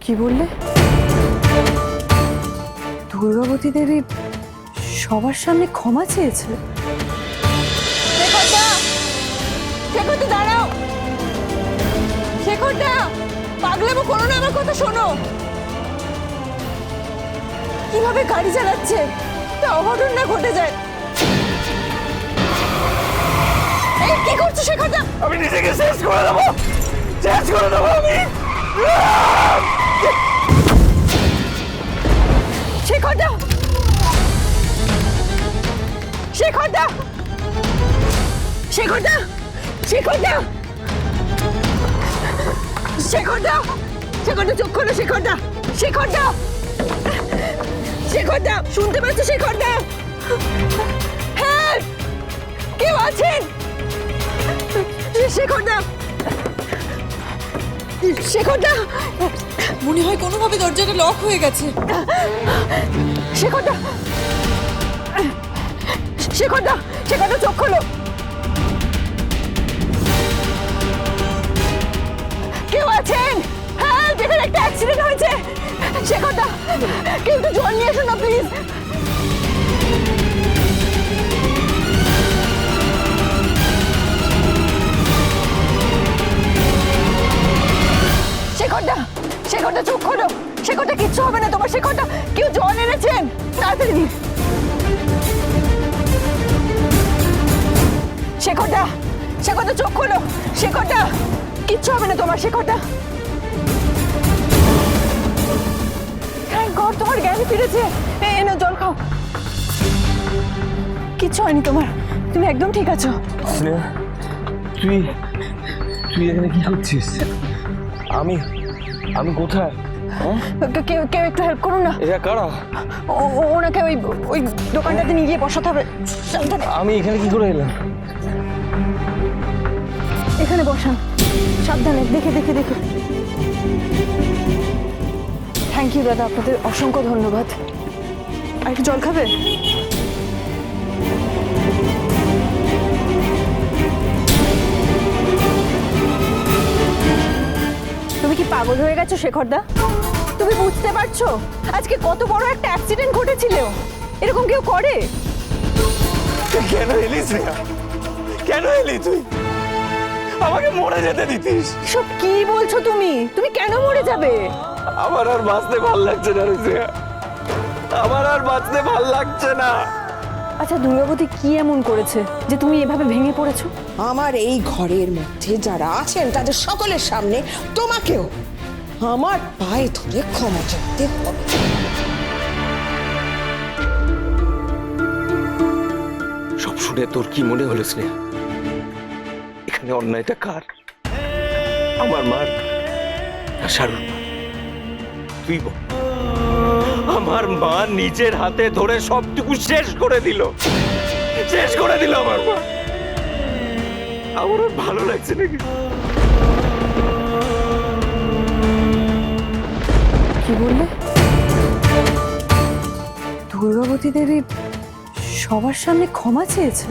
কি বললে? দুর্গাবতী দেবী সবার সামনে ক্ষমা চেয়েছে? শেখরদা, শেখরদা দাঁড়াও। শেখরদা, পাগলামো করো না, আমার কথা শোনো। কিভাবে গাড়ি চালাচ্ছে, তা অঘটন না ঘটে যায়। এই কি করছো শেখরদা? আমি নিজেকে শেষ করে দেবো, শেষ করে দেবো আমি। শেখরদা, শেখরদা, শেখরদা, শেখরদা, শেখরদা, শেখরদা চোখ খোলো। শেখরদা, শেখরদা, শেখরদা শুনতে পাচ্ছ? শেখরদা, হেল্প, কেউ আছেন? শেখরদা, শেখরদা, মনে হয় কোনোভাবে দরজাটা লক হয়ে গেছে। শেখরদা, শেখরদা, শেখরদা চোখ খোলো। কেউ আছেন? হেল্প, এখানে একটা অ্যাক্সিডেন্ট হয়েছে। শেখরদা, কেউ একটু জল নিয়ে এসো না প্লিজ। শেখরদা, শেখরদা চোখ খোলো। শেখরদা কিচ্ছু হবে না তোমার। শেখরদা, কেউ জল এনেছেন, তাড়াতাড়ি দিন। শেখরদা, শেখরদা চোখ খোলো। শেখরদা, কিচ্ছু হবে না তোমার। শেখরদা, থ্যাংক গড তোমার জ্ঞান ফিরেছে। এনো জল খাও। কিচ্ছু হয়নি তোমার, তুমি একদম ঠিক আছো। স্নেহা, তুই তুই এখানে কি করছিস? আমি আমি কোথায়? কেউ কেউ একটু হেল্প করুন না। এরা কারা? ওনাকে ওই ওই দোকানটাতে নিয়ে গিয়ে বসাতে হবে। সাবধানে। আমি এখানে কি করে এলাম? এখানে বসান, সাবধানে, দেখে দেখে দেখে। থ্যাংক ইউ দাদা, আপনাদের অসংখ্য ধন্যবাদ। আর একটু জল খাবে? তুমি কি পাগল হয়ে গেছো শেখরদা? তুমি বুঝতে পারছো আজকে কত বড় একটা অ্যাক্সিডেন্ট ঘটেছিল? এরকম কেউ করে? তুই কেন এলি স্নেহা? কেন এলি তুই? আমাকে মরে যেতে দিতিস। সব কি বলছো তুমি? তুমি কেন মরে যাবে? আমার আর বাঁচতে ভাল লাগছে না রে স্নেহা, আমার আর বাঁচতে ভাল লাগছে না। আচ্ছা দুর্গাবতী কি এমন করেছে যে তুমি এভাবে ভেঙে পড়েছো? আমার এই ঘরের মধ্যে যারা আছেন তাদের সকলের সামনে তোমাকেও আমার পায়ে ধরে ক্ষমা চাইতে হবে। সব শুনে তোর কি মনে হলো স্নেহা? এখানে অন্যায়টা কার? আমার মার না শারুর মা? তুই বল। আমার মা নিজের হাতে ধরে সবটুকু শেষ করে দিল, শেষ করে দিল আমার মা। আমার আর ভালো লাগছে নাকি? কি বললে? দুর্গাবতী দেবী সবার সামনে ক্ষমা চেয়েছে?